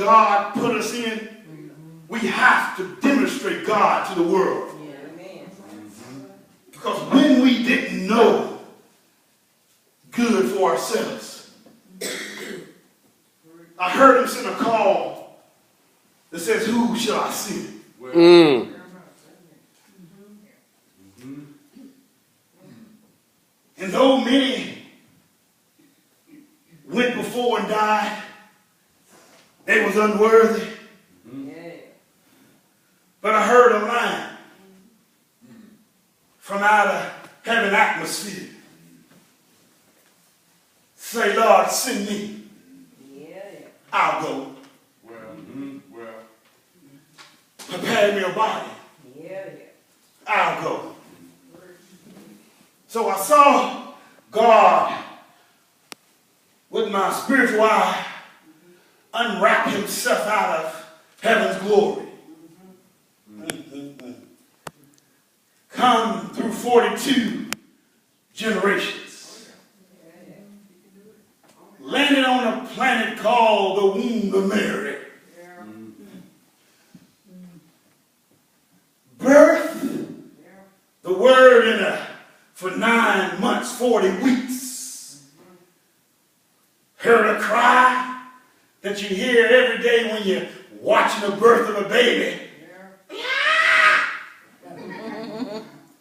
God put us in, we have to demonstrate God to the world. Because when we didn't know good for ourselves, I heard him send a call that says, who shall I send? And though many went before and died, they was unworthy. But I heard a line from out of heaven atmosphere say, Lord, send me. I'll go. Prepare me a body. I'll go. So I saw God with my spiritual eye unwrap himself out of heaven's glory. Come through 42 generations. Landed on a planet called the womb of Mary. Birth, the word for 9 months, 40 weeks. Heard a cry that you hear every day when you're watching the birth of a baby.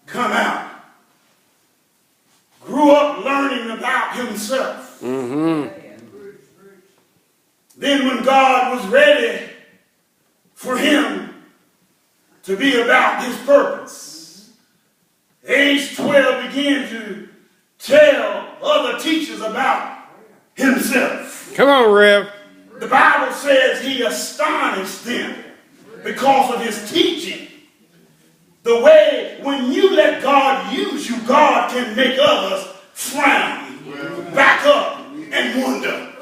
Come out. Grew up learning about himself. Then when God was ready for him to be about his purpose, age 12 began to tell other teachers about himself. Come on, Rev. The Bible says he astonished them because of his teaching. The way when you let God use you, God can make others frown, back up, and wonder.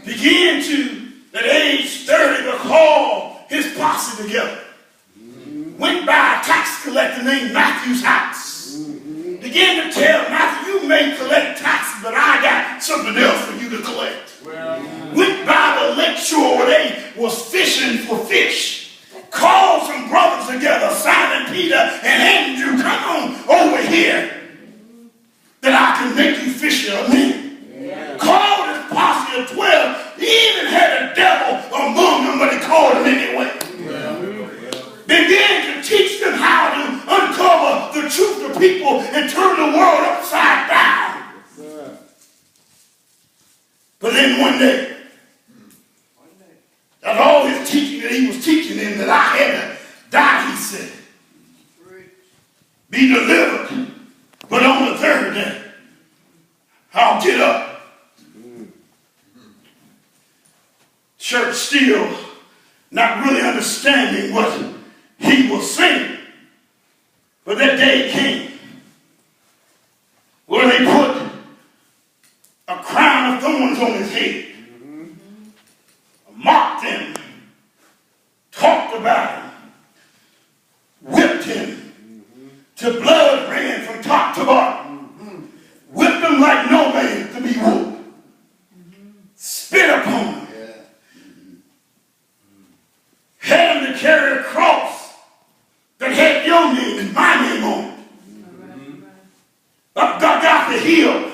Begin to, at age 30, to call his posse together. Went by a tax collector named Matthew's house. Began to tell Matthew, you may collect taxes, but I got something else for you to collect. Went by the lake shore where they was fishing for fish. Called some brothers together, Simon, Peter, and Andrew, come on over here, that I can make you fisher of men. Called his posse of 12. He even had a devil among them, but he called them anyway. Began to teach them how to uncover the truth to people and turn the world upside down. But then one day, that all his teaching that he was teaching them, that I had to die, he said, be delivered, but on the third day, I'll get up. Church still not really understanding what he was saying. But that day came where they put a crown of thorns on his head. Mocked him, talked about him, whipped him till blood ran from top to bottom, whipped him like no man to be whooped, spit upon him, had him to carry a cross that had your name and my name on it, up Golgotha Hill,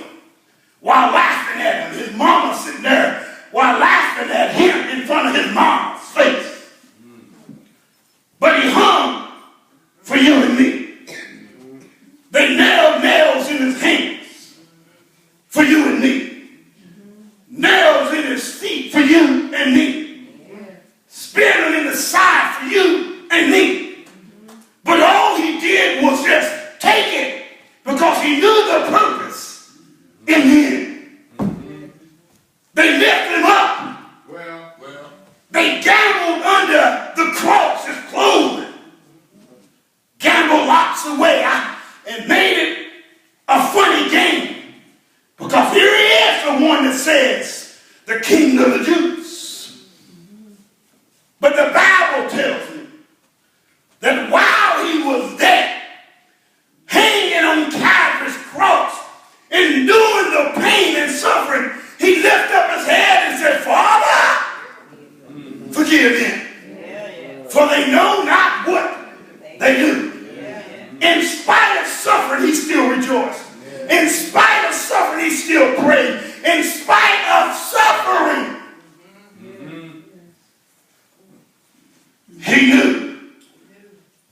while laughing at him, his mama sitting there while laughing at him in front of his mom's face. But he hung for you and me. They nailed forgive them. For they know not what they do. In spite of suffering, he still rejoiced. In spite of suffering, he still prayed. In spite of suffering, he knew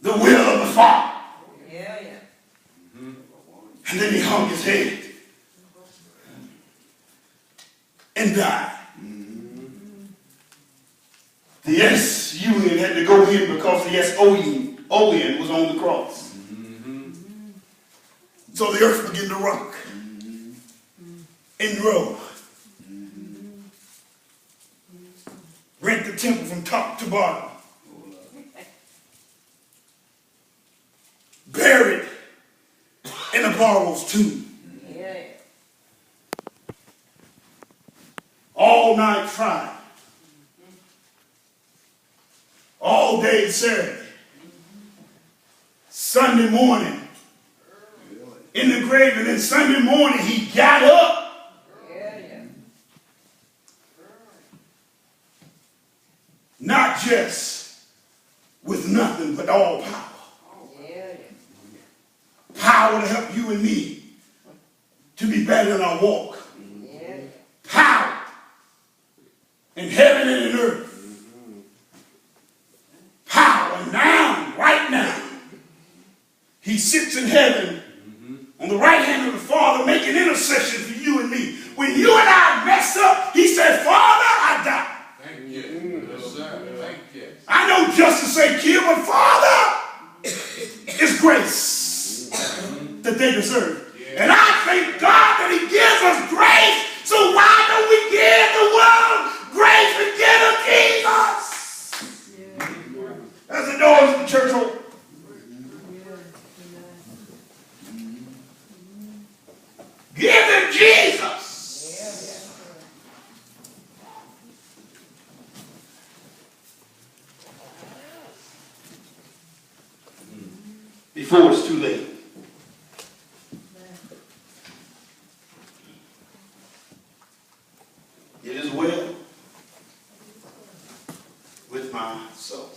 the will of the Father. And then he hung his head and died. The S-U-N had to go in because the S-O-N was on the cross. So the earth began to rock and roll. Rent the temple from top to bottom. Buried in a borrow's tomb. All night Friday. All day Saturday. Sunday morning in the grave, and then Sunday morning he got up. Not just with nothing, but all power. Power to help you and me to be better in our walk. Power in heaven and in earth. Power now, right now. He sits in heaven on the right hand of the Father, making intercession for you and me. When you and I mess up, he said, Father, I die. Thank you. Yes, sir. Thank you. I know justice ain't kill, but Father, it's grace that they deserve. Yeah. And I thank God that he gives us grace. So why don't we give the world grace and give them Jesus? As the doors of the church open. Give them Jesus. Before it's too late. It is well with my soul.